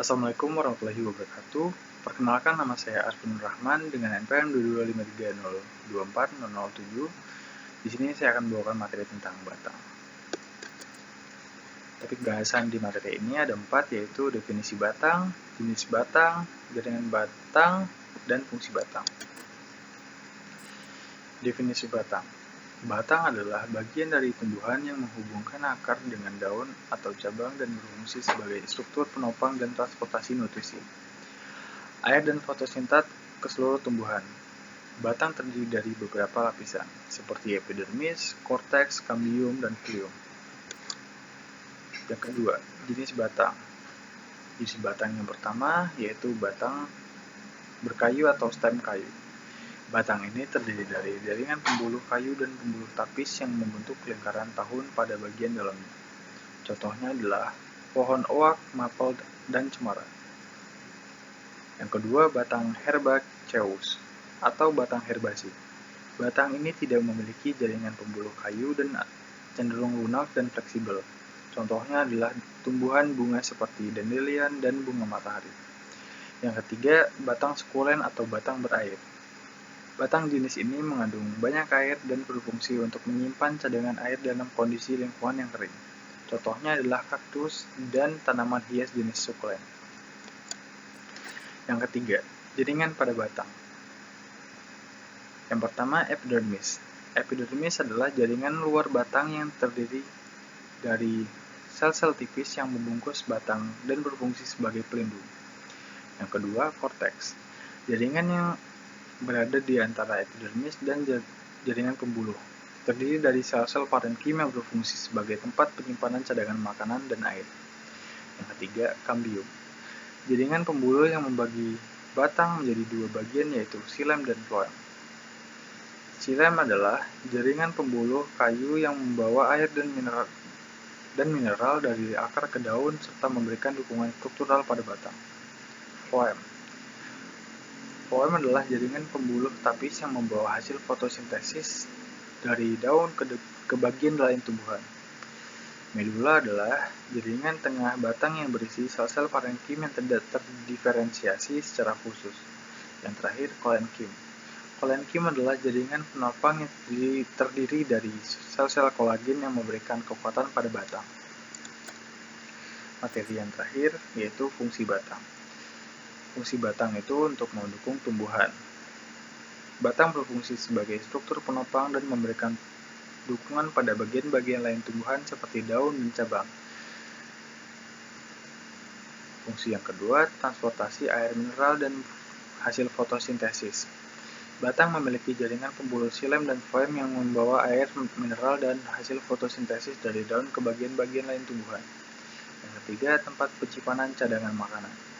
Assalamualaikum warahmatullahi wabarakatuh. Perkenalkan, nama saya Arfin Rahman dengan NPM 22530240007. Di sini saya akan membawakan materi tentang batang. Topik bahasan di materi ini ada 4, yaitu definisi batang, jenis batang, jaringan batang, dan fungsi batang. Definisi batang. Batang adalah bagian dari tumbuhan yang menghubungkan akar dengan daun atau cabang dan berfungsi sebagai struktur penopang dan transportasi nutrisi, air dan fotosintat ke seluruh tumbuhan. Batang terdiri dari beberapa lapisan, seperti epidermis, korteks, kambium, dan fluum. Yang kedua, jenis batang. Jenis batang yang pertama yaitu batang berkayu atau stem kayu. Batang ini terdiri dari jaringan pembuluh kayu dan pembuluh tapis yang membentuk lingkaran tahun pada bagian dalamnya. Contohnya adalah pohon oak, maple, dan cemara. Yang kedua, batang herbaceous atau batang herbasi. Batang ini tidak memiliki jaringan pembuluh kayu dan cenderung lunak dan fleksibel. Contohnya adalah tumbuhan bunga seperti dandelion dan bunga matahari. Yang ketiga, batang sukulen atau batang berair. Batang jenis ini mengandung banyak air dan berfungsi untuk menyimpan cadangan air dalam kondisi lingkungan yang kering. Contohnya adalah kaktus dan tanaman hias jenis sukulen. Yang ketiga, jaringan pada batang. Yang pertama, epidermis. Epidermis adalah jaringan luar batang yang terdiri dari sel-sel tipis yang membungkus batang dan berfungsi sebagai pelindung. Yang kedua, korteks. Jaringan yang berada di antara epidermis dan jaringan pembuluh. Terdiri dari sel-sel parenkim yang berfungsi sebagai tempat penyimpanan cadangan makanan dan air. Yang ketiga, kambium. Jaringan pembuluh yang membagi batang menjadi dua bagian, yaitu xilem dan floem. Xilem adalah jaringan pembuluh kayu yang membawa air dan mineral dari akar ke daun serta memberikan dukungan struktural pada batang. Floem. Floem adalah jaringan pembuluh tapis yang membawa hasil fotosintesis dari daun ke bagian lain tumbuhan. Medula adalah jaringan tengah batang yang berisi sel-sel parenkim yang tidak terdiferensiasi secara khusus. Yang terakhir, kolenkim. Kolenkim adalah jaringan penopang yang terdiri dari sel-sel kolagen yang memberikan kekuatan pada batang. Materi yang terakhir yaitu fungsi batang. Fungsi batang itu untuk mendukung tumbuhan. Batang berfungsi sebagai struktur penopang dan memberikan dukungan pada bagian-bagian lain tumbuhan seperti daun dan cabang. Fungsi yang kedua, transportasi air mineral dan hasil fotosintesis. Batang memiliki jaringan pembuluh xilem dan floem yang membawa air mineral dan hasil fotosintesis dari daun ke bagian-bagian lain tumbuhan. Yang ketiga, tempat penyimpanan cadangan makanan.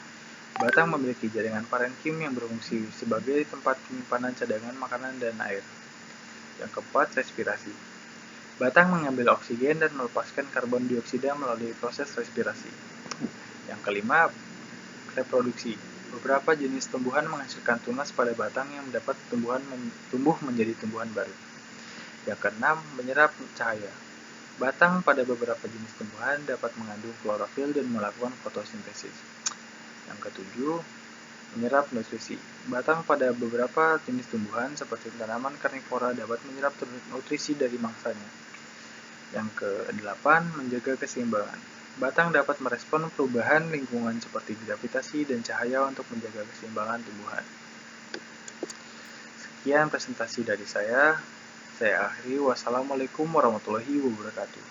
Batang memiliki jaringan parenkim yang berfungsi sebagai tempat penyimpanan cadangan makanan dan air. Yang keempat, respirasi. Batang mengambil oksigen dan melepaskan karbon dioksida melalui proses respirasi. Yang kelima, reproduksi. Beberapa jenis tumbuhan menghasilkan tunas pada batang yang mendapat tumbuh menjadi tumbuhan baru. Yang keenam, menyerap cahaya. Batang pada beberapa jenis tumbuhan dapat mengandung klorofil dan melakukan fotosintesis. Yang ketujuh, menyerap nutrisi. Batang pada beberapa jenis tumbuhan seperti tanaman karnivora dapat menyerap nutrisi dari mangsanya. Yang kedelapan, menjaga keseimbangan. Batang dapat merespon perubahan lingkungan seperti gravitasi dan cahaya untuk menjaga keseimbangan tumbuhan. Sekian presentasi dari saya akhiri. Wassalamualaikum warahmatullahi wabarakatuh.